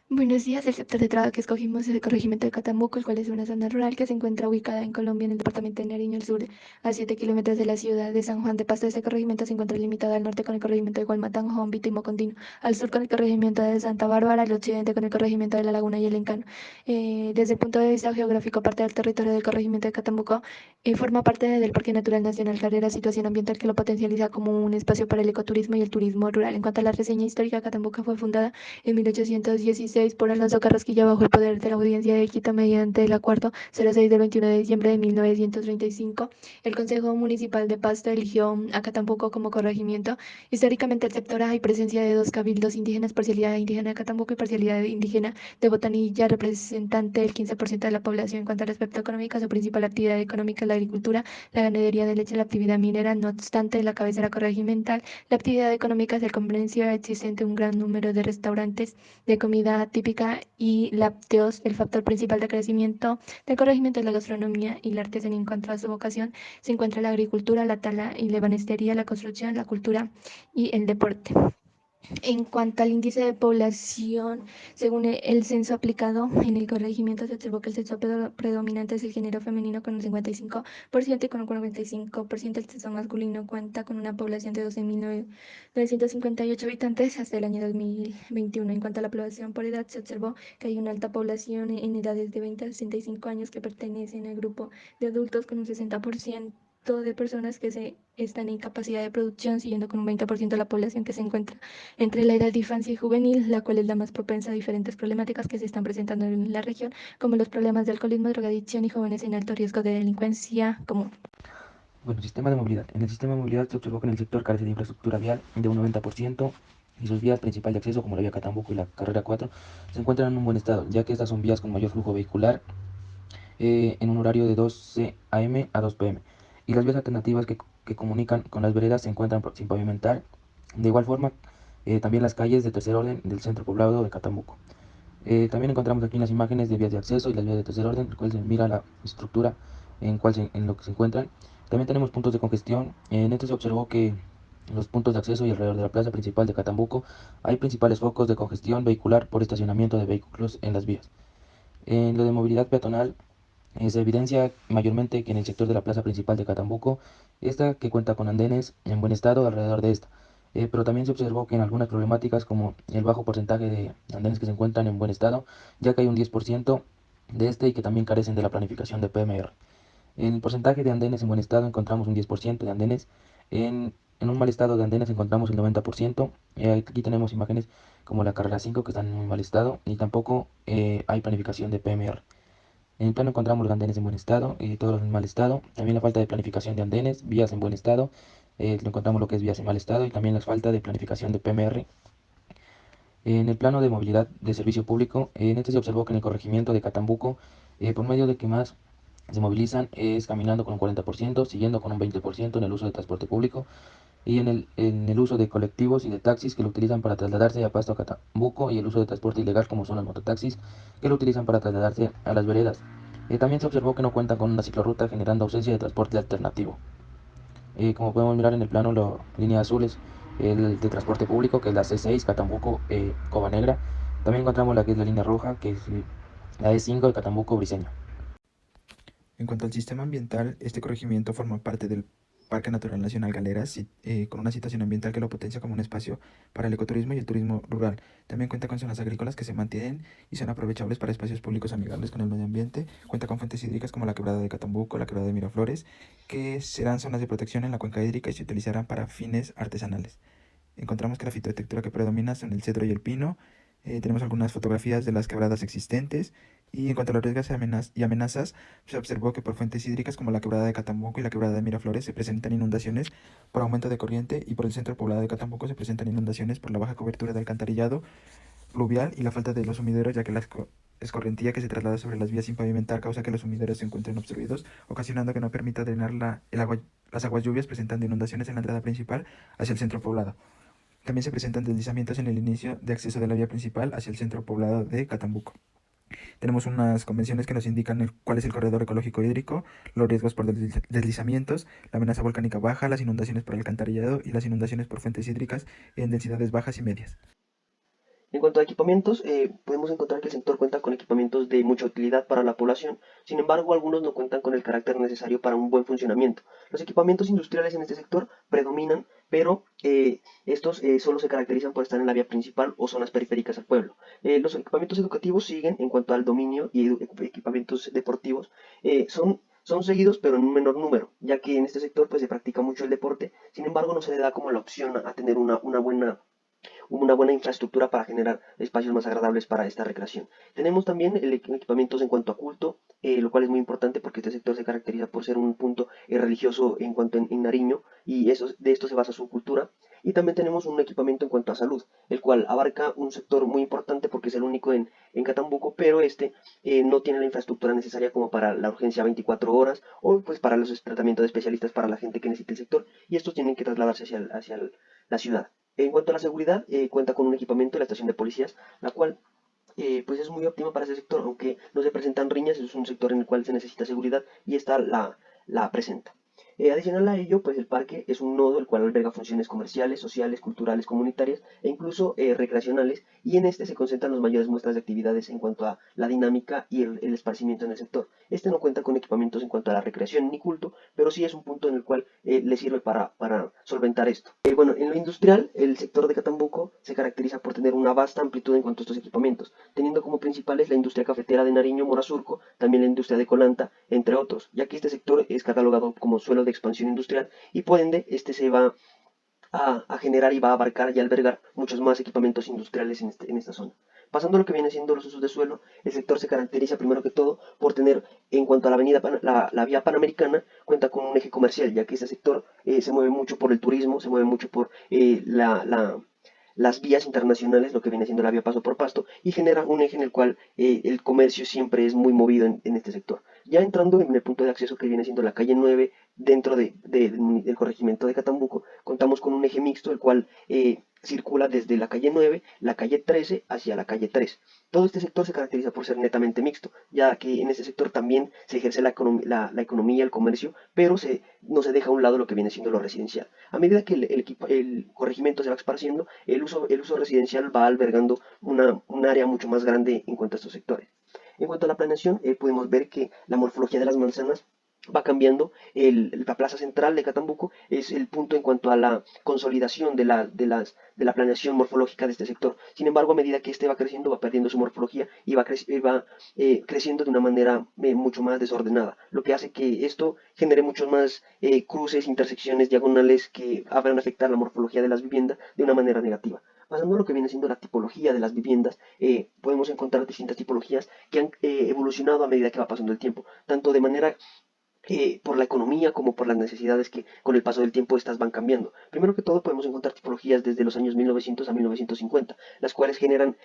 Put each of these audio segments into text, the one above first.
Buenos días, el sector de trabajo que escogimos es el corregimiento de Catambuco, el cual es una zona rural que se encuentra ubicada en Colombia, en el departamento de Nariño, al sur, a 7 kilómetros de la ciudad de San Juan de Pasto. Este corregimiento se encuentra limitado al norte con el corregimiento de Gualmatán, Jombito y Mocondino, al sur con el corregimiento de Santa Bárbara, al occidente con el corregimiento de La Laguna y el Encano. Desde el punto de vista geográfico, parte del territorio del corregimiento de Catambuco forma parte del Parque Natural Nacional Carrera, situación ambiental que lo potencializa como un espacio para el ecoturismo y el turismo rural. En cuanto a la reseña histórica, Catambuco fue fundada en 1816 por Alonso Carrasquilla bajo el poder de la Audiencia de Quito mediante el Acuerdo 06 del 21 de diciembre de 1935. El Consejo Municipal de Pasto eligió a Catambuco como corregimiento. Históricamente el sector hay presencia de dos cabildos indígenas, parcialidad indígena de Catambuco y parcialidad indígena de Botanilla, representante del 15% de la población. En cuanto al aspecto económico, su principal actividad económica es la agricultura, la ganadería de leche, la actividad minera. No obstante, la cabecera corregimental la actividad económica es el comercio, existe un gran número de restaurantes de comida típica y lácteos. El factor principal de crecimiento del corregimiento es la gastronomía y la artesanía. En cuanto a su vocación, se encuentra la agricultura, la tala y la ebanistería, la construcción, la cultura y el deporte. En cuanto al índice de población, según el censo aplicado en el corregimiento, se observó que el sexo predominante es el género femenino con un 55% y con un 45% el sexo masculino. Cuenta con una población de 12.958 habitantes hasta el año 2021. En cuanto a la población por edad, se observó que hay una alta población en edades de 20 a 65 años que pertenecen al grupo de adultos con un 60% de personas que están en capacidad de producción, siguiendo con un 20% de la población que se encuentra entre la edad de infancia y juvenil, la cual es la más propensa a diferentes problemáticas que se están presentando en la región, como los problemas de alcoholismo, drogadicción y jóvenes en alto riesgo de delincuencia común. Bueno, sistema de movilidad. En el sistema de movilidad se observó que en el sector carece de infraestructura vial de un 90% y sus vías principales de acceso, como la vía Catambuco y la carrera 4, se encuentran en un buen estado, ya que estas son vías con mayor flujo vehicular en un horario de 12 a.m. a 2 p.m. Y las vías alternativas que comunican con las veredas se encuentran sin pavimentar. De igual forma, también las calles de tercer orden del centro poblado de Catambuco. También encontramos aquí en las imágenes de vías de acceso y las vías de tercer orden, en el cual se mira la estructura en lo que se encuentran. También tenemos puntos de congestión. En este se observó que en los puntos de acceso y alrededor de la plaza principal de Catambuco hay principales focos de congestión vehicular por estacionamiento de vehículos en las vías. En lo de movilidad peatonal, se evidencia mayormente que en el sector de la plaza principal de Catambuco, esta que cuenta con andenes en buen estado alrededor de esta. Pero también se observó que en algunas problemáticas como el bajo porcentaje de andenes que se encuentran en buen estado, ya que hay un 10% de este y que también carecen de la planificación de PMR. En el porcentaje de andenes en buen estado encontramos un 10% de andenes, en un mal estado de andenes encontramos el 90%. Aquí tenemos imágenes como la carrera 5 que están en muy mal estado y tampoco hay planificación de PMR. En el plano encontramos los andenes en buen estado y todos en mal estado. También la falta de planificación de andenes, vías en buen estado. Encontramos lo que es vías en mal estado y también la falta de planificación de PMR. En el plano de movilidad de servicio público, en este se observó que en el corregimiento de Catambuco, por medio de que más se movilizan es caminando con un 40%, siguiendo con un 20% en el uso de transporte público y en el uso de colectivos y de taxis que lo utilizan para trasladarse a Pasto a Catambuco y el uso de transporte ilegal como son los mototaxis que lo utilizan para trasladarse a las veredas. También se observó que no cuentan con una ciclorruta generando ausencia de transporte alternativo. Como podemos mirar en el plano, la línea azul es el de transporte público, que es la C6, Catambuco, Cova Negra. También encontramos la que es la línea roja, que es la E5 de Catambuco, Briseño. En cuanto al sistema ambiental, este corregimiento forma parte del Parque Natural Nacional Galeras, con una situación ambiental que lo potencia como un espacio para el ecoturismo y el turismo rural. También cuenta con zonas agrícolas que se mantienen y son aprovechables para espacios públicos amigables con el medio ambiente. Cuenta con fuentes hídricas como la Quebrada de Catambuco, la Quebrada de Miraflores, que serán zonas de protección en la cuenca hídrica y se utilizarán para fines artesanales. Encontramos que la fitotectura que predomina son el cedro y el pino. Tenemos algunas fotografías de las quebradas existentes. Y en cuanto a los riesgos y amenazas, se observó que por fuentes hídricas como la quebrada de Catambuco y la quebrada de Miraflores se presentan inundaciones por aumento de corriente y por el centro poblado de Catambuco se presentan inundaciones por la baja cobertura de alcantarillado pluvial y la falta de los sumideros, ya que la escorrentía que se traslada sobre las vías sin pavimentar causa que los sumideros se encuentren obstruidos, ocasionando que no permita drenar las aguas lluvias, presentando inundaciones en la entrada principal hacia el centro poblado. También se presentan deslizamientos en el inicio de acceso de la vía principal hacia el centro poblado de Catambuco. Tenemos unas convenciones que nos indican cuál es el corredor ecológico hídrico, los riesgos por deslizamientos, la amenaza volcánica baja, las inundaciones por alcantarillado y las inundaciones por fuentes hídricas en densidades bajas y medias. En cuanto a equipamientos, podemos encontrar que el sector cuenta con equipamientos de mucha utilidad para la población, sin embargo, algunos no cuentan con el carácter necesario para un buen funcionamiento. Los equipamientos industriales en este sector predominan, pero estos solo se caracterizan por estar en la vía principal o zonas periféricas al pueblo. Los equipamientos educativos siguen en cuanto al dominio y equipamientos deportivos. Son seguidos, pero en un menor número, ya que en este sector pues, se practica mucho el deporte, sin embargo no se le da como la opción a tener una buena infraestructura para generar espacios más agradables para esta recreación. Tenemos también equipamientos en cuanto a culto, lo cual es muy importante porque este sector se caracteriza por ser un punto religioso en cuanto en Nariño y de esto se basa su cultura. Y también tenemos un equipamiento en cuanto a salud, el cual abarca un sector muy importante porque es el único en Catambuco, pero este no tiene la infraestructura necesaria como para la urgencia 24 horas o pues para los tratamientos de especialistas para la gente que necesita el sector y estos tienen que trasladarse hacia la ciudad. En cuanto a la seguridad, cuenta con un equipamiento de la estación de policías, la cual pues es muy óptima para ese sector, aunque no se presentan riñas, es un sector en el cual se necesita seguridad y esta la presenta. Adicional a ello, pues el parque es un nodo el cual alberga funciones comerciales, sociales, culturales, comunitarias e incluso recreacionales y en este se concentran las mayores muestras de actividades en cuanto a la dinámica y el esparcimiento en el sector. Este no cuenta con equipamientos en cuanto a la recreación ni culto, pero sí es un punto en el cual le sirve para solventar esto. Bueno, en lo industrial, el sector de Catambuco se caracteriza por tener una vasta amplitud en cuanto a estos equipamientos, teniendo como principales la industria cafetera de Nariño, Morasurco, también la industria de Colanta, entre otros, ya que este sector es catalogado como suelo de expansión industrial y por ende este se va a generar y va a abarcar y albergar muchos más equipamientos industriales en esta zona. Pasando a lo que viene siendo los usos de suelo, el sector se caracteriza primero que todo por tener, en cuanto a la vía panamericana, cuenta con un eje comercial, ya que este sector se mueve mucho por el turismo, se mueve mucho por las vías internacionales, lo que viene siendo la vía paso por pasto, y genera un eje en el cual el comercio siempre es muy movido en este sector. Ya entrando en el punto de acceso que viene siendo la calle 9, dentro del corregimiento de Catambuco, contamos con un eje mixto, el cual circula desde la calle 9, la calle 13 hacia la calle 3. Todo este sector se caracteriza por ser netamente mixto, ya que en este sector también se ejerce la economía, el comercio, pero no se deja a un lado lo que viene siendo lo residencial. A medida que el corregimiento se va esparciendo, el uso residencial va albergando un área mucho más grande en cuanto a estos sectores. En cuanto a la planeación, podemos ver que la morfología de las manzanas va cambiando. La plaza central de Catambuco es el punto en cuanto a la consolidación de la planeación morfológica de este sector. Sin embargo, a medida que este va creciendo, va perdiendo su morfología y va creciendo de una manera mucho más desordenada, lo que hace que esto genere muchos más cruces, intersecciones, diagonales que van a afectar la morfología de las viviendas de una manera negativa. Pasando a lo que viene siendo la tipología de las viviendas, podemos encontrar distintas tipologías que han evolucionado a medida que va pasando el tiempo, tanto de manera por la economía como por las necesidades que con el paso del tiempo estas van cambiando. Primero que todo podemos encontrar tipologías desde los años 1900 a 1950, las cuales generan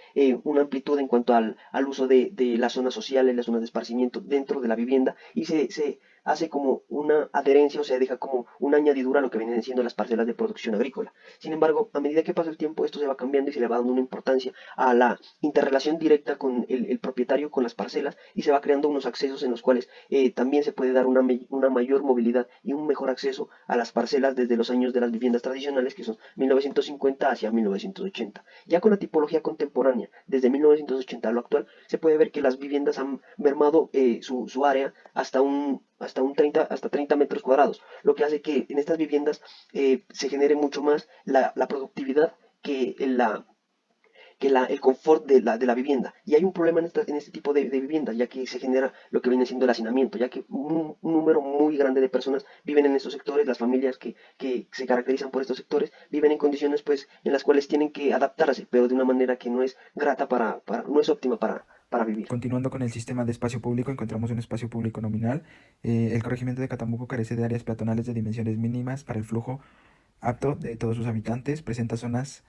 una amplitud en cuanto al uso de las zonas sociales, las zonas de esparcimiento dentro de la vivienda y se hace como una adherencia o se deja como una añadidura a lo que vienen siendo las parcelas de producción agrícola. Sin embargo, a medida que pasa el tiempo esto se va cambiando y se le va dando una importancia a la interrelación directa con el propietario, con las parcelas y se va creando unos accesos en los cuales también se puede dar una mayor movilidad y un mejor acceso a las parcelas desde los años de las viviendas tradicionales, que son 1950 hacia 1980. Ya con la tipología contemporánea, desde 1980 a lo actual, se puede ver que las viviendas han mermado su área hasta 30 metros cuadrados, lo que hace que en estas viviendas se genere mucho más la productividad que el confort de la vivienda. Y hay un problema en este tipo de viviendas, ya que se genera lo que viene siendo el hacinamiento, ya que un número muy grande de personas viven en estos sectores, las familias que se caracterizan por estos sectores viven en condiciones pues en las cuales tienen que adaptarse, pero de una manera que no es grata no es óptima para vivir. Continuando con el sistema de espacio público, encontramos un espacio público nominal. El corregimiento de Catambuco carece de áreas peatonales de dimensiones mínimas para el flujo apto de todos sus habitantes. Presenta zonas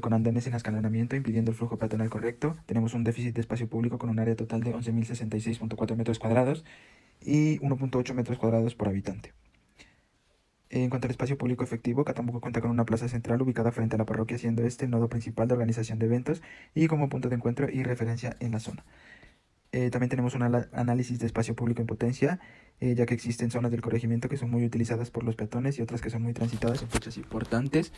con andenes en escalonamiento, impidiendo el flujo peatonal correcto. Tenemos un déficit de espacio público con un área total de 11.066.4 metros cuadrados y 1.8 metros cuadrados por habitante. En cuanto al espacio público efectivo, Catambuco cuenta con una plaza central ubicada frente a la parroquia, siendo este el nodo principal de organización de eventos y como punto de encuentro y referencia en la zona. También tenemos un análisis de espacio público en potencia, ya que existen zonas del corregimiento que son muy utilizadas por los peatones y otras que son muy transitadas en fechas importantes.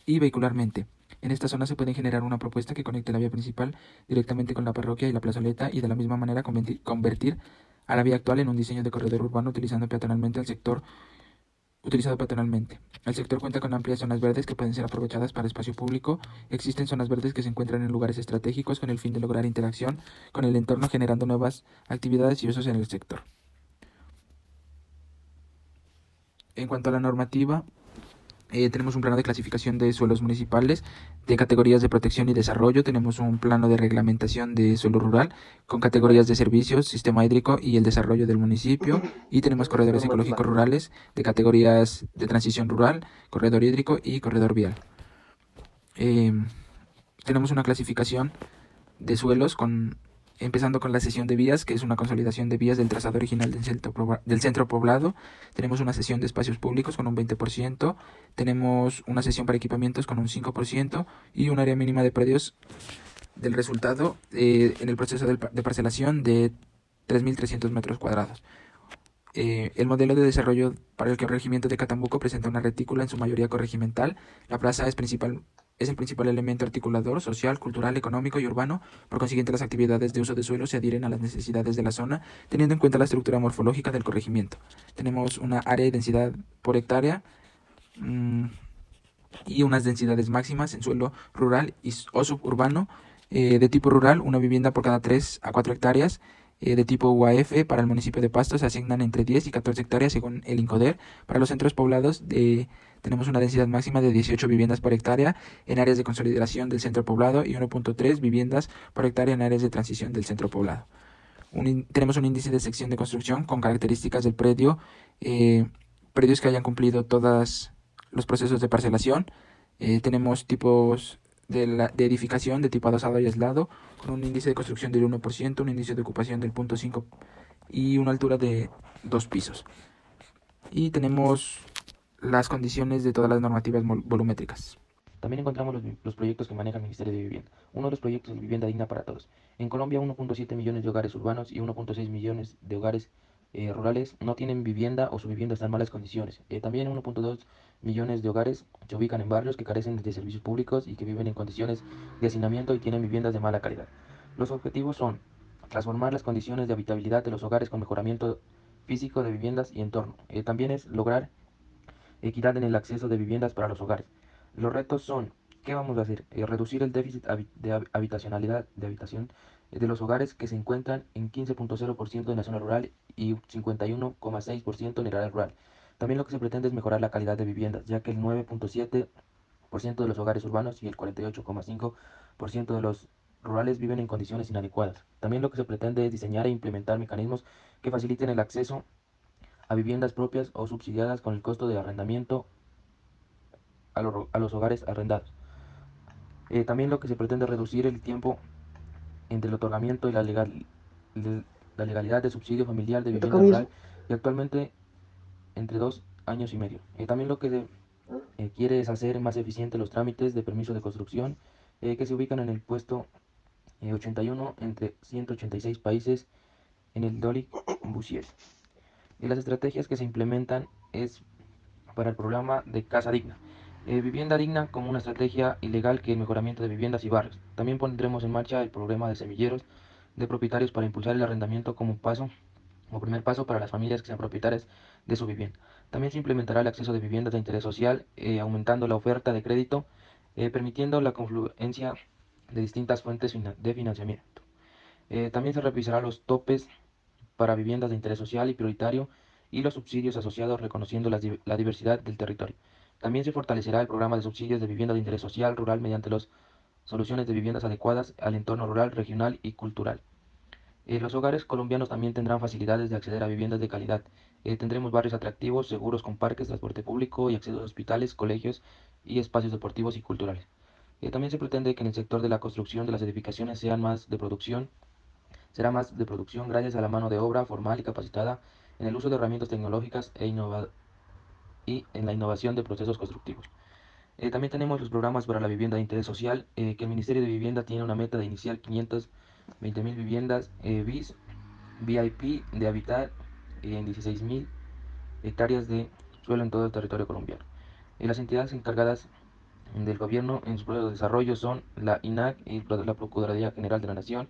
y vehicularmente. En esta zona se puede generar una propuesta que conecte la vía principal directamente con la parroquia y la plazoleta y de la misma manera convertir a la vía actual en un diseño de corredor urbano utilizado peatonalmente. El sector cuenta con amplias zonas verdes que pueden ser aprovechadas para espacio público. Existen zonas verdes que se encuentran en lugares estratégicos con el fin de lograr interacción con el entorno, generando nuevas actividades y usos en el sector. En cuanto a la normativa, tenemos un plano de clasificación de suelos municipales, de categorías de protección y desarrollo. Tenemos un plano de reglamentación de suelo rural con categorías de servicios, sistema hídrico y el desarrollo del municipio. Y tenemos Esa es corredores normativa. ecológicos rurales de categorías de transición rural, corredor hídrico y corredor vial. Eh, Tenemos una clasificación de suelos empezando con la sesión de vías, que es una consolidación de vías del trazado original del centro poblado. Tenemos una sesión de espacios públicos con un 20%, tenemos una sesión para equipamientos con un 5% y un área mínima de predios del resultado en el proceso de parcelación de 3.300 metros cuadrados. El modelo de desarrollo para el corregimiento de Catambuco presenta una retícula en su mayoría corregimental. La plaza es el principal elemento articulador social, cultural, económico y urbano. Por consiguiente, las actividades de uso de suelo se adhieren a las necesidades de la zona, teniendo en cuenta la estructura morfológica del corregimiento. Tenemos una área y densidad por hectárea y unas densidades máximas en suelo rural o suburbano. De tipo rural, una vivienda por cada 3 a 4 hectáreas. De tipo UAF para el municipio de Pasto se asignan entre 10 y 14 hectáreas según el INCODER. Para los centros poblados tenemos una densidad máxima de 18 viviendas por hectárea en áreas de consolidación del centro poblado y 1.3 viviendas por hectárea en áreas de transición del centro poblado. Tenemos un índice de sección de construcción con características del predio, predios que hayan cumplido todos los procesos de parcelación. Tenemos tipos de edificación de tipo adosado y aislado, con un índice de construcción del 1%, un índice de ocupación del 0.5% y una altura de 2 pisos. Y tenemos las condiciones de todas las normativas volumétricas. También encontramos los proyectos que maneja el Ministerio de Vivienda. Uno de los proyectos es Vivienda Digna para Todos. En Colombia, 1.7 millones de hogares urbanos y 1.6 millones de hogares rurales no tienen vivienda o su vivienda está en malas condiciones. También 1.2 millones de hogares se ubican en barrios que carecen de servicios públicos y que viven en condiciones de hacinamiento y tienen viviendas de mala calidad. Los objetivos son transformar las condiciones de habitabilidad de los hogares con mejoramiento físico de viviendas y entorno. También es lograr equidad en el acceso de viviendas para los hogares. Los retos son, ¿qué vamos a hacer? Reducir el déficit de habitacionalidad de habitación de los hogares que se encuentran en 15.0% en la zona rural y 51.6% en el área rural. También lo que se pretende es mejorar la calidad de viviendas, ya que el 9.7% de los hogares urbanos y el 48.5% de los rurales viven en condiciones inadecuadas. También lo que se pretende es diseñar e implementar mecanismos que faciliten el acceso a viviendas propias o subsidiadas con el costo de arrendamiento a los hogares arrendados. También lo que se pretende es reducir el tiempo entre el otorgamiento y la legalidad de subsidio familiar de ¿Me toca a vivienda mí rural eso? y actualmente entre 2 años y medio. También lo que Ah, quiere es hacer más eficientes los trámites de permiso de construcción que se ubican en el puesto 81 entre 186 países en el DOLIC Busier. Y las estrategias que se implementan es para el programa de Casa Digna. Vivienda digna como una estrategia ilegal que el mejoramiento de viviendas y barrios. También pondremos en marcha el programa de semilleros de propietarios para impulsar el arrendamiento como primer paso para las familias que sean propietarias de su vivienda. También se implementará el acceso de viviendas de interés social, aumentando la oferta de crédito, permitiendo la confluencia de distintas fuentes de financiamiento. También se revisará los topes para viviendas de interés social y prioritario y los subsidios asociados reconociendo la diversidad del territorio. También se fortalecerá el programa de subsidios de vivienda de interés social rural mediante las soluciones de viviendas adecuadas al entorno rural, regional y cultural. Los hogares colombianos también tendrán facilidades de acceder a viviendas de calidad. Tendremos barrios atractivos, seguros con parques, transporte público y acceso a hospitales, colegios y espacios deportivos y culturales. También se pretende que en el sector de la construcción de las edificaciones será más de producción gracias a la mano de obra formal y capacitada en el uso de herramientas tecnológicas y en la innovación de procesos constructivos. También tenemos los programas para la vivienda de interés social, que el Ministerio de Vivienda tiene una meta de iniciar 520.000 viviendas BIS, VIP de habitar en 16.000 hectáreas de suelo en todo el territorio colombiano. Las entidades encargadas del gobierno en sus proyectos de desarrollo son la INAC y la Procuraduría General de la Nación,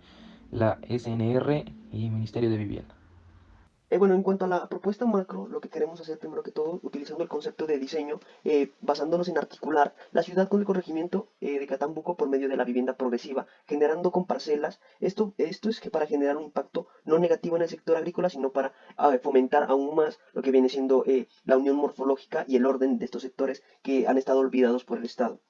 la SNR y el Ministerio de Vivienda. Bueno, en cuanto a la propuesta macro, lo que queremos hacer primero que todo, utilizando el concepto de diseño, basándonos en articular la ciudad con el corregimiento de Catambuco por medio de la vivienda progresiva, generando con parcelas. Esto es que para generar un impacto no negativo en el sector agrícola, sino para fomentar aún más lo que viene siendo la unión morfológica y el orden de estos sectores que han estado olvidados por el Estado.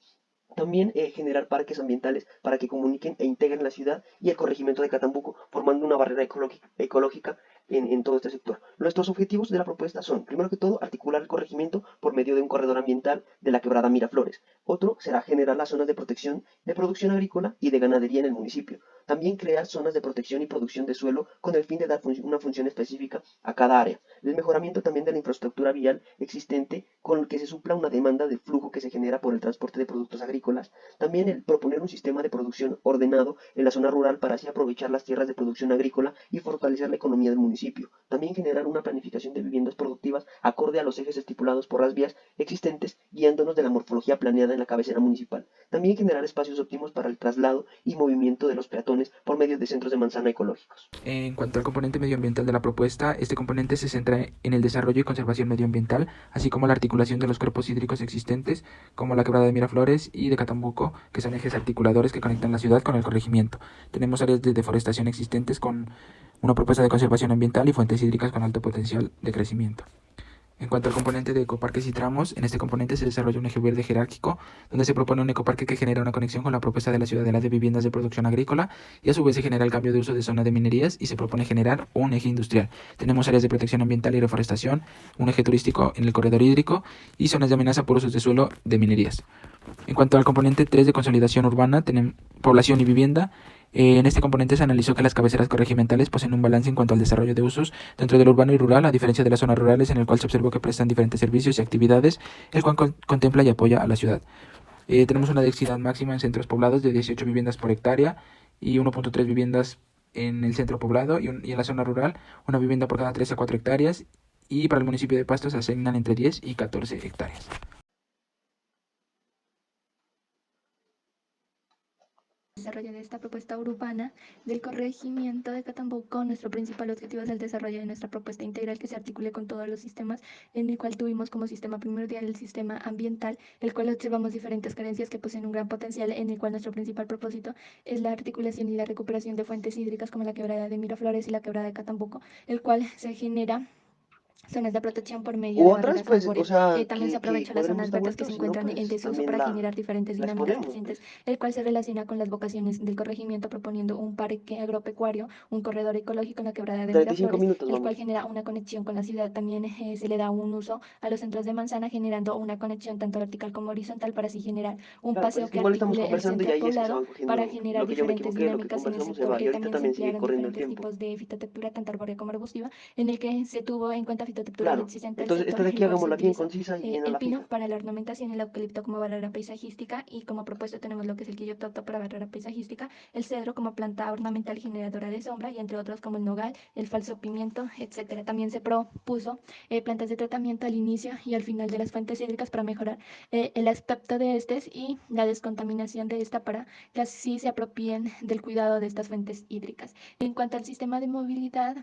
También generar parques ambientales para que comuniquen e integren la ciudad y el corregimiento de Catambuco, formando una barrera ecológica en todo este sector. Nuestros objetivos de la propuesta son, primero que todo, articular el corregimiento por medio de un corredor ambiental de la quebrada Miraflores. Otro será generar las zonas de protección de producción agrícola y de ganadería en el municipio. También crear zonas de protección y producción de suelo con el fin de dar una función específica a cada área. El mejoramiento también de la infraestructura vial existente con el que se supla una demanda de flujo que se genera por el transporte de productos agrícolas. También el proponer un sistema de producción ordenado en la zona rural para así aprovechar las tierras de producción agrícola y fortalecer la economía del municipio. También generar una planificación de viviendas productivas acorde a los ejes estipulados por las vías existentes, guiándonos de la morfología planeada en la cabecera municipal. También generar espacios óptimos para el traslado y movimiento de los peatones por medio de centros de manzana ecológicos. En cuanto al componente medioambiental de la propuesta, este componente se centra en el desarrollo y conservación medioambiental, así como la articulación de los cuerpos hídricos existentes, como la quebrada de Miraflores y de Catambuco, que son ejes articuladores que conectan la ciudad con el corregimiento. Tenemos áreas de deforestación existentes con una propuesta de conservación ambiental y fuentes hídricas con alto potencial de crecimiento. En cuanto al componente de ecoparques y tramos, en este componente se desarrolla un eje verde jerárquico, donde se propone un ecoparque que genera una conexión con la propuesta de la ciudadela de viviendas de producción agrícola y a su vez se genera el cambio de uso de zona de minerías y se propone generar un eje industrial. Tenemos áreas de protección ambiental y reforestación, un eje turístico en el corredor hídrico y zonas de amenaza por usos de suelo de minerías. En cuanto al componente 3 de consolidación urbana, tenemos población y vivienda. En este componente se analizó que las cabeceras corregimentales poseen un balance en cuanto al desarrollo de usos dentro del urbano y rural, a diferencia de las zonas rurales en el cual se observó que prestan diferentes servicios y actividades, el cual contempla y apoya a la ciudad. Tenemos una densidad máxima en centros poblados de 18 viviendas por hectárea y 1.3 viviendas en el centro poblado y en la zona rural una vivienda por cada 3 a 4 hectáreas y para el municipio de Pasto se asignan entre 10 y 14 hectáreas. Desarrollo de esta propuesta urbana del corregimiento de Catambuco, nuestro principal objetivo es el desarrollo de nuestra propuesta integral que se articule con todos los sistemas, en el cual tuvimos como sistema primordial el sistema ambiental, el cual observamos diferentes carencias que poseen un gran potencial, en el cual nuestro principal propósito es la articulación y la recuperación de fuentes hídricas como la quebrada de Miraflores y la quebrada de Catambuco, el cual se genera zonas de protección por medio U de otras, barreras pues, o arbóreas. sea, También se que aprovechan las cuadremos zonas está verdes que vuelto, se si no, encuentran en pues, desuso también para generar diferentes la dinámicas exponemos, presentes, pues. el cual se relaciona con las vocaciones del corregimiento proponiendo un parque agropecuario, un corredor ecológico en la quebrada de 35 Miraflores, minutos, el cual vamos. genera una conexión con la ciudad. También se le da un uso a los centros de manzana, generando una conexión tanto vertical como horizontal para así generar un Claro, pues paseo es que que igual estamos articule el conversando y centro ahí es que se poblado van para cogiendo generar lo que yo me diferentes equivoqué, lo que dinámicas en el conversamos se sector. va. Y ahorita También se también sigue emplearon corriendo el diferentes tiempo. tipos de fitotectura, tanto arbórea como arbustiva, en el que se tuvo en cuenta fitotectura Claro. existente del Entonces, sector, esta de el aquí cual se hagámosla bien utilizó concisa y bien a el la pino fija. para la ornamentación, el eucalipto como barrera paisajística y como propuesto tenemos lo que es el quillototo para barrera paisajística, el cedro como planta ornamental generadora de sombra y entre otros como el nogal, el falso pimiento, etcétera. También se propuso plantas de tratamiento al inicio y al final de las fuentes hídricas para mejorar el aspecto de estos y la descontaminación de esta para que así se apropien del cuidado de estas fuentes hídricas. En cuanto al sistema de movilidad,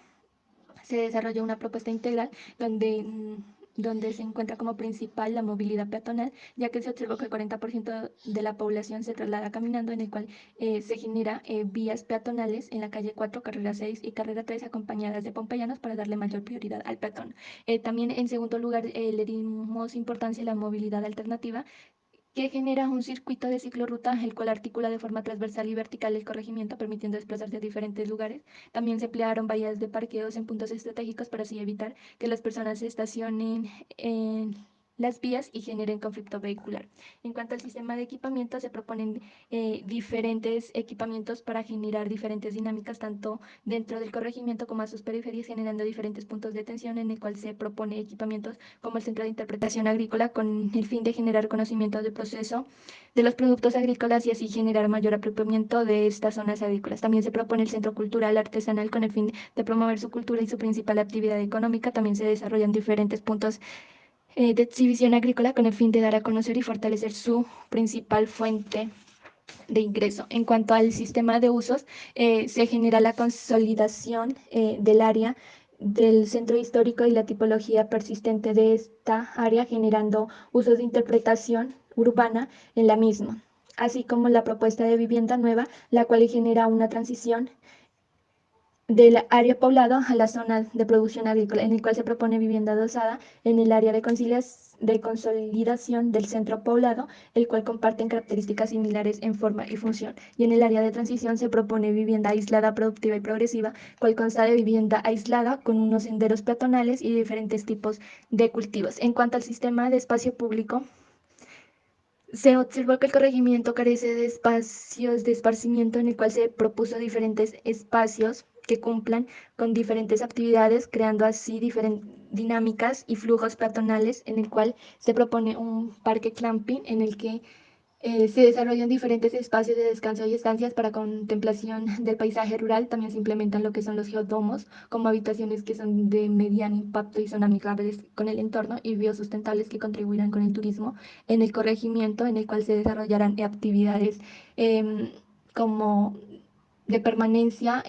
se desarrolló una propuesta integral donde se encuentra como principal la movilidad peatonal, ya que se observó que el 40% de la población se traslada caminando, en el cual se genera vías peatonales en la calle 4, carrera 6 y carrera 3, acompañadas de pompeyanos para darle mayor prioridad al peatón. También, en segundo lugar, le dimos importancia a la movilidad alternativa, que genera un circuito de ciclorruta, el cual articula de forma transversal y vertical el corregimiento, permitiendo desplazarse a diferentes lugares. También se emplearon vallas de parqueos en puntos estratégicos para así evitar que las personas se estacionen en las vías y generen conflicto vehicular. En cuanto al sistema de equipamiento, se proponen diferentes equipamientos para generar diferentes dinámicas, tanto dentro del corregimiento como a sus periferias, generando diferentes puntos de tensión, en el cual se propone equipamientos como el Centro de Interpretación Agrícola, con el fin de generar conocimiento del proceso de los productos agrícolas y así generar mayor apropiamiento de estas zonas agrícolas. También se propone el Centro Cultural Artesanal con el fin de promover su cultura y su principal actividad económica. También se desarrollan diferentes puntos de exhibición agrícola con el fin de dar a conocer y fortalecer su principal fuente de ingreso. En cuanto al sistema de usos, se genera la consolidación del área del centro histórico y la tipología persistente de esta área, generando usos de interpretación urbana en la misma, así como la propuesta de vivienda nueva, la cual genera una transición del área poblado a la zona de producción agrícola, en el cual se propone vivienda adosada en el área de consolidación del centro poblado, el cual comparten características similares en forma y función. Y en el área de transición se propone vivienda aislada, productiva y progresiva, cual consta de vivienda aislada con unos senderos peatonales y diferentes tipos de cultivos. En cuanto al sistema de espacio público, se observó que el corregimiento carece de espacios de esparcimiento, en el cual se propuso diferentes espacios que cumplan con diferentes actividades, creando así diferentes dinámicas y flujos peatonales, en el cual se propone un parque clamping en el que se desarrollan diferentes espacios de descanso y estancias para contemplación del paisaje rural. También se implementan lo que son los geodomos como habitaciones que son de mediano impacto y son amigables con el entorno y biosustentables que contribuirán con el turismo en el corregimiento, en el cual se desarrollarán actividades como de permanencia.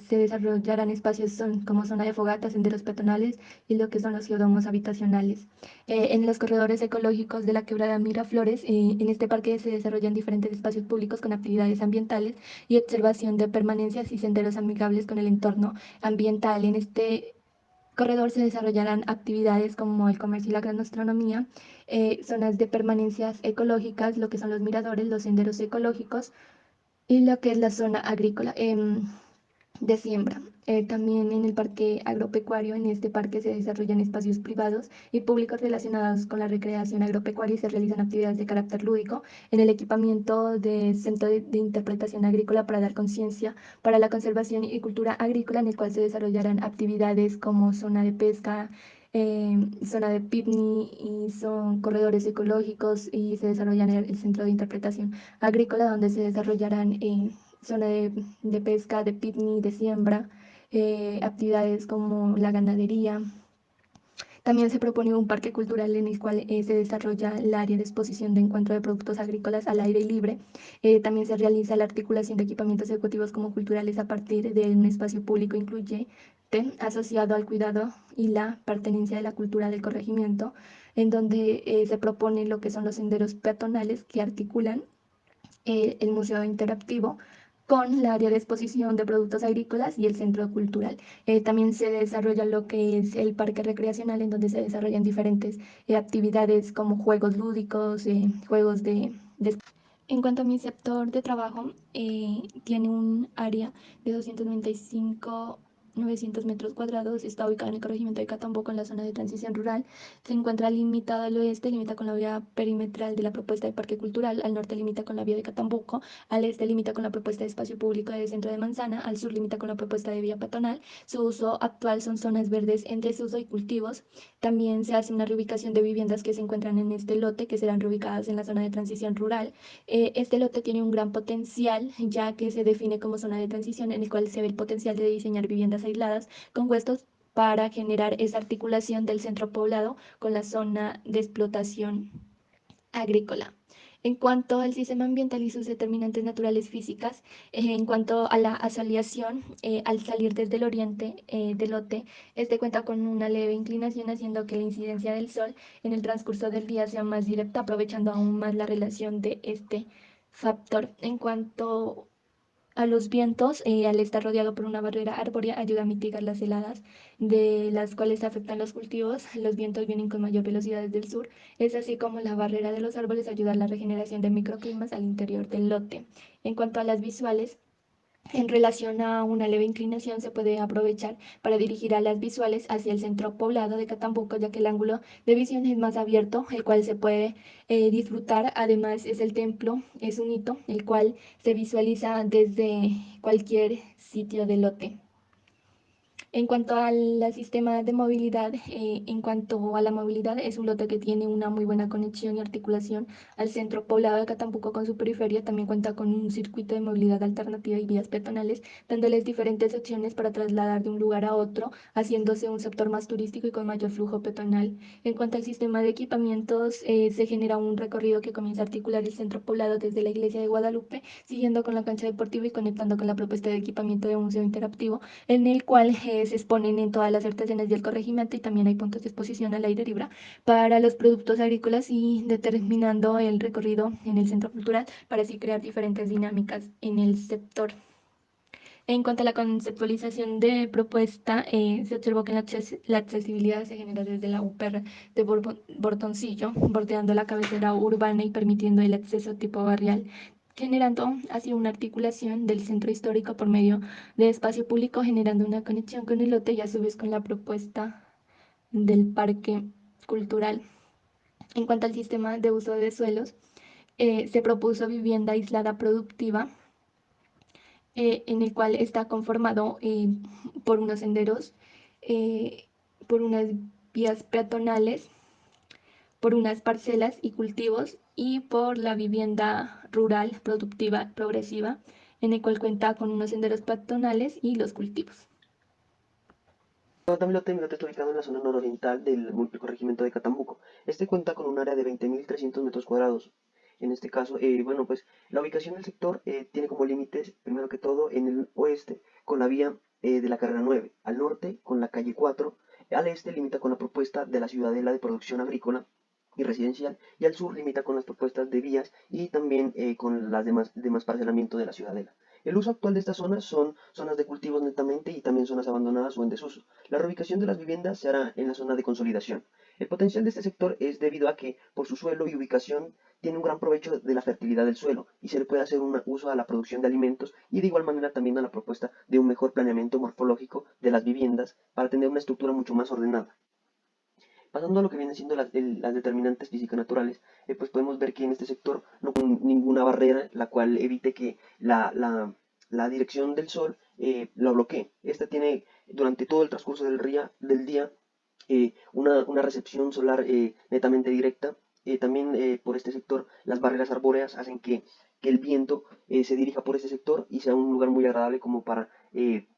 Se desarrollarán espacios como zona de fogatas, senderos peatonales y lo que son los geodomos habitacionales. En los corredores ecológicos de la quebrada Miraflores, en este parque se desarrollan diferentes espacios públicos con actividades ambientales y observación de permanencias y senderos amigables con el entorno ambiental. En este corredor se desarrollarán actividades como el comercio y la gastronomía, zonas de permanencias ecológicas, lo que son los miradores, los senderos ecológicos y lo que es la zona agrícola de siembra. También en el parque agropecuario, en este parque se desarrollan espacios privados y públicos relacionados con la recreación agropecuaria y se realizan actividades de carácter lúdico en el equipamiento de centro de interpretación agrícola para dar conciencia para la conservación y cultura agrícola, en el cual se desarrollarán actividades como zona de pesca, zona de picnic y son corredores ecológicos y se desarrollan el centro de interpretación agrícola donde se desarrollarán zona de pesca, de picnic, de siembra, actividades como la ganadería. También se propone un parque cultural en el cual se desarrolla el área de exposición de encuentro de productos agrícolas al aire libre. También se realiza la articulación de equipamientos educativos como culturales a partir de un espacio público incluyente asociado al cuidado y la pertenencia de la cultura del corregimiento, en donde se propone lo que son los senderos peatonales que articulan el museo interactivo con el área de exposición de productos agrícolas y el centro cultural. También se desarrolla lo que es el parque recreacional, en donde se desarrollan diferentes actividades como juegos lúdicos, juegos de... En cuanto a mi sector de trabajo, tiene un área de 295.900 metros cuadrados, está ubicado en el corregimiento de Catamboco, en la zona de transición rural. Se encuentra limitado al oeste, limita con la vía perimetral de la propuesta de parque cultural, al norte limita con la vía de Catambuco, al este limita con la propuesta de espacio público de centro de Manzana, al sur limita con la propuesta de vía peatonal. Su uso actual son zonas verdes en desuso y cultivos. También se hace una reubicación de viviendas que se encuentran en este lote, que serán reubicadas en la zona de transición rural. Este lote tiene un gran potencial, ya que se define como zona de transición, en el cual se ve el potencial de diseñar viviendas aisladas con huestos para generar esa articulación del centro poblado con la zona de explotación agrícola. En cuanto al sistema ambiental y sus determinantes naturales físicas, en cuanto a la asoliación, al salir desde el oriente del lote, este cuenta con una leve inclinación, haciendo que la incidencia del sol en el transcurso del día sea más directa, aprovechando aún más la relación de este factor. En cuanto a los vientos, al estar rodeado por una barrera arbórea, ayuda a mitigar las heladas de las cuales afectan los cultivos. Los vientos vienen con mayor velocidad desde el sur, es así como la barrera de los árboles ayuda a la regeneración de microclimas al interior del lote. En cuanto a las visuales, en relación a una leve inclinación, se puede aprovechar para dirigir a las visuales hacia el centro poblado de Catambuco, ya que el ángulo de visión es más abierto, el cual se puede disfrutar. Además, es el templo, es un hito, el cual se visualiza desde cualquier sitio del lote. En cuanto al sistema de movilidad, es un lote que tiene una muy buena conexión y articulación al centro poblado de Catambuco con su periferia. También cuenta con un circuito de movilidad alternativa y vías peatonales, dándoles diferentes opciones para trasladar de un lugar a otro, haciéndose un sector más turístico y con mayor flujo peatonal. En cuanto al sistema de equipamientos, se genera un recorrido que comienza a articular el centro poblado desde la iglesia de Guadalupe, siguiendo con la cancha deportiva y conectando con la propuesta de equipamiento de un museo interactivo en el cual se exponen en todas las estaciones del corregimiento y también hay puntos de exposición al aire libre para los productos agrícolas y determinando el recorrido en el centro cultural para así crear diferentes dinámicas en el sector. En cuanto a la conceptualización de propuesta, se observó que la accesibilidad se genera desde la UPR de Bortoncillo, bordeando la cabecera urbana y permitiendo el acceso tipo barrial, generando así una articulación del centro histórico por medio de espacio público, generando una conexión con el lote y a su vez con la propuesta del parque cultural. En cuanto al sistema de uso de suelos, se propuso vivienda aislada productiva, en el cual está conformado por unos senderos, eh, por unas vías peatonales, por unas parcelas y cultivos y por la vivienda rural productiva progresiva, en el cual cuenta con unos senderos peatonales y los cultivos. Milote está ubicado en la zona nororiental del corregimiento de Catambuco. Este cuenta con un área de 20.300 metros cuadrados. En este caso, bueno, pues la ubicación del sector tiene como límites, primero que todo, en el oeste con la vía de la carrera 9, al norte con la calle 4, al este limita con la propuesta de la ciudadela de producción agrícola y residencial, y al sur limita con las propuestas de vías y también con las demás parcelamiento de la ciudadela. El uso actual de estas zonas son zonas de cultivos netamente y también zonas abandonadas o en desuso. La reubicación de las viviendas se hará en la zona de consolidación. El potencial de este sector es debido a que, por su suelo y ubicación, tiene un gran provecho de la fertilidad del suelo y se le puede hacer un uso a la producción de alimentos y de igual manera también a la propuesta de un mejor planeamiento morfológico de las viviendas para tener una estructura mucho más ordenada. Pasando a lo que vienen siendo las determinantes físico-naturales, pues podemos ver que en este sector no hay ninguna barrera la cual evite que la dirección del sol lo bloquee. Esta tiene durante todo el transcurso del día una recepción solar netamente directa. También por este sector las barreras arbóreas hacen que el viento se dirija por este sector y sea un lugar muy agradable como para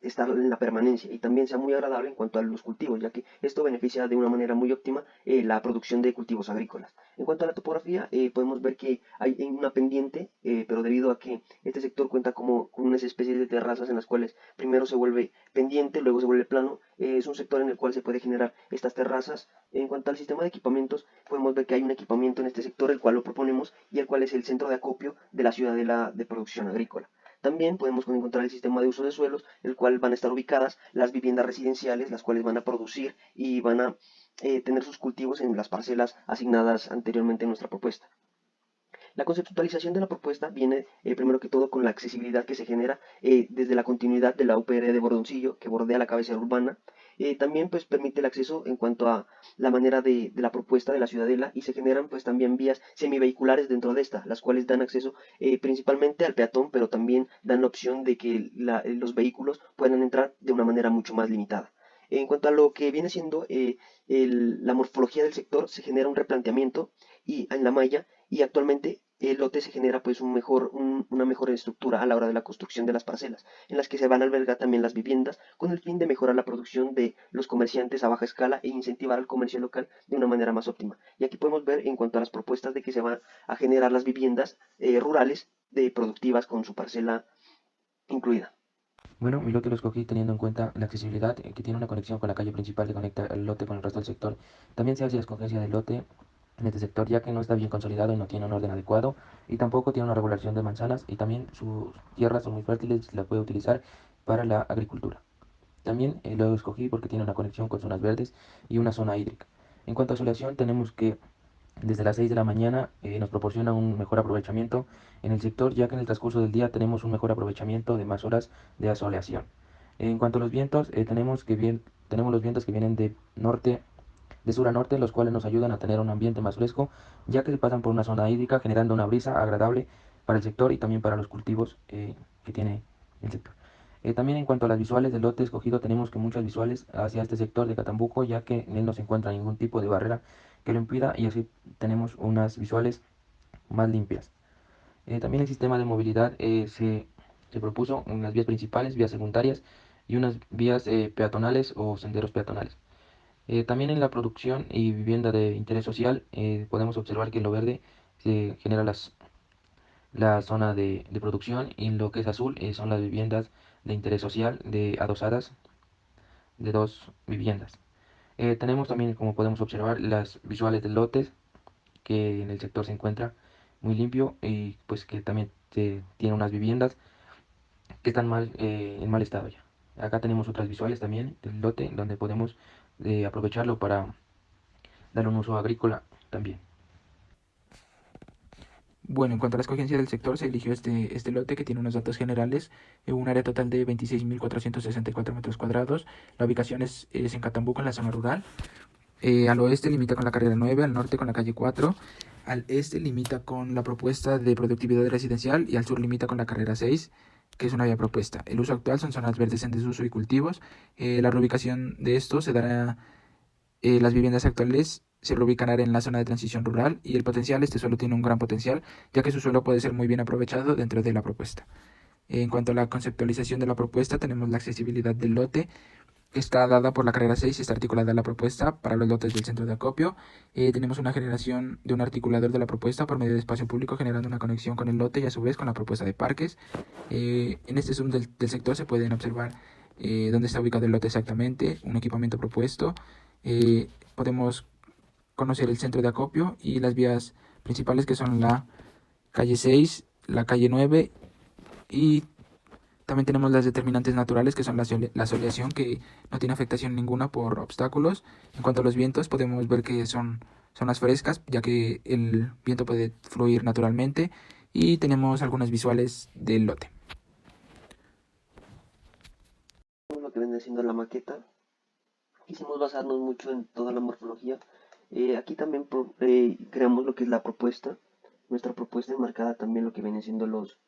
estar en la permanencia y también sea muy agradable en cuanto a los cultivos, ya que esto beneficia de una manera muy óptima la producción de cultivos agrícolas. En cuanto a la topografía, podemos ver que hay una pendiente, pero debido a que este sector cuenta con unas especies de terrazas en las cuales primero se vuelve pendiente, luego se vuelve plano, es un sector en el cual se puede generar estas terrazas. En cuanto al sistema de equipamientos, podemos ver que hay un equipamiento en este sector, el cual lo proponemos y el cual es el centro de acopio de la ciudadela de producción agrícola. También podemos encontrar el sistema de uso de suelos, el cual van a estar ubicadas las viviendas residenciales, las cuales van a producir y van a tener sus cultivos en las parcelas asignadas anteriormente en nuestra propuesta. La conceptualización de la propuesta viene primero que todo con la accesibilidad que se genera desde la continuidad de la UPR de Bordoncillo que bordea la cabecera urbana. También pues permite el acceso en cuanto a la manera de la propuesta de la ciudadela y se generan pues también vías semivehiculares dentro de esta, las cuales dan acceso principalmente al peatón, pero también dan la opción de que los vehículos puedan entrar de una manera mucho más limitada. En cuanto a lo que viene siendo la morfología del sector, se genera un replanteamiento en la malla y actualmente el lote se genera pues una mejor estructura a la hora de la construcción de las parcelas, en las que se van a albergar también las viviendas con el fin de mejorar la producción de los comerciantes a baja escala e incentivar al comercio local de una manera más óptima. Y aquí podemos ver en cuanto a las propuestas de que se van a generar las viviendas rurales productivas con su parcela incluida. Bueno, mi lote lo escogí teniendo en cuenta la accesibilidad, que tiene una conexión con la calle principal que conecta el lote con el resto del sector. También se hace la escogencia del lote en este sector, ya que no está bien consolidado y no tiene un orden adecuado, y tampoco tiene una regulación de manzanas, y también sus tierras son muy fértiles y la puede utilizar para la agricultura. También lo escogí porque tiene una conexión con zonas verdes y una zona hídrica. En cuanto a soleación, tenemos que desde las 6 de la mañana nos proporciona un mejor aprovechamiento en el sector, ya que en el transcurso del día tenemos un mejor aprovechamiento de más horas de asoleación. En cuanto a los vientos, tenemos los vientos que vienen de sur a norte, los cuales nos ayudan a tener un ambiente más fresco, ya que pasan por una zona hídrica, generando una brisa agradable para el sector y también para los cultivos que tiene el sector. También en cuanto a las visuales del lote escogido, tenemos que muchas visuales hacia este sector de Catambuco, ya que en él no se encuentra ningún tipo de barrera que lo impida y así tenemos unas visuales más limpias. También el sistema de movilidad se propuso unas vías principales, vías secundarias y unas vías peatonales o senderos peatonales. También en la producción y vivienda de interés social podemos observar que en lo verde se genera la zona de producción y en lo que es azul son las viviendas de interés social de adosadas de dos viviendas. Tenemos también, como podemos observar, las visuales de lotes que en el sector se encuentra muy limpio y pues que también tiene unas viviendas que están en mal estado ya. Acá tenemos otras visuales también del lote donde podemos aprovecharlo para dar un uso agrícola también. Bueno, en cuanto a la escogencia del sector, se eligió este lote que tiene unos datos generales, un área total de 26.464 metros cuadrados. La ubicación es en Catambuco, en la zona rural. Al oeste limita con la carrera 9, al norte con la calle 4, al este limita con la propuesta de productividad residencial y al sur limita con la carrera 6, que es una vía propuesta. El uso actual son zonas verdes en desuso y cultivos. La reubicación de esto se dará, las viviendas actuales se reubicarán en la zona de transición rural y el potencial, este suelo tiene un gran potencial, ya que su suelo puede ser muy bien aprovechado dentro de la propuesta. En cuanto a la conceptualización de la propuesta, tenemos la accesibilidad del lote, está dada por la carrera 6 y está articulada la propuesta para los lotes del centro de acopio. Tenemos una generación de un articulador de la propuesta por medio de espacio público, generando una conexión con el lote y a su vez con la propuesta de parques. En este zoom del sector se pueden observar dónde está ubicado el lote exactamente, un equipamiento propuesto. Podemos conocer el centro de acopio y las vías principales que son la calle 6, la calle 9 y también tenemos las determinantes naturales, que son la soleación, que no tiene afectación ninguna por obstáculos. En cuanto a los vientos, podemos ver que son zonas frescas, ya que el viento puede fluir naturalmente. Y tenemos algunas visuales del lote. Lo que viene siendo la maqueta, quisimos basarnos mucho en toda la morfología. Aquí también creamos lo que es la propuesta. Nuestra propuesta enmarcada también lo que vienen siendo los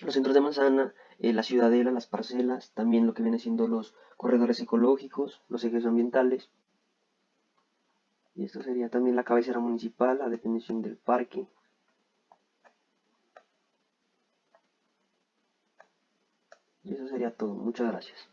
centros de manzana, la ciudadela, las parcelas, también lo que vienen siendo los corredores ecológicos, los ejes ambientales. Y esto sería también la cabecera municipal, la definición del parque. Y eso sería todo. Muchas gracias.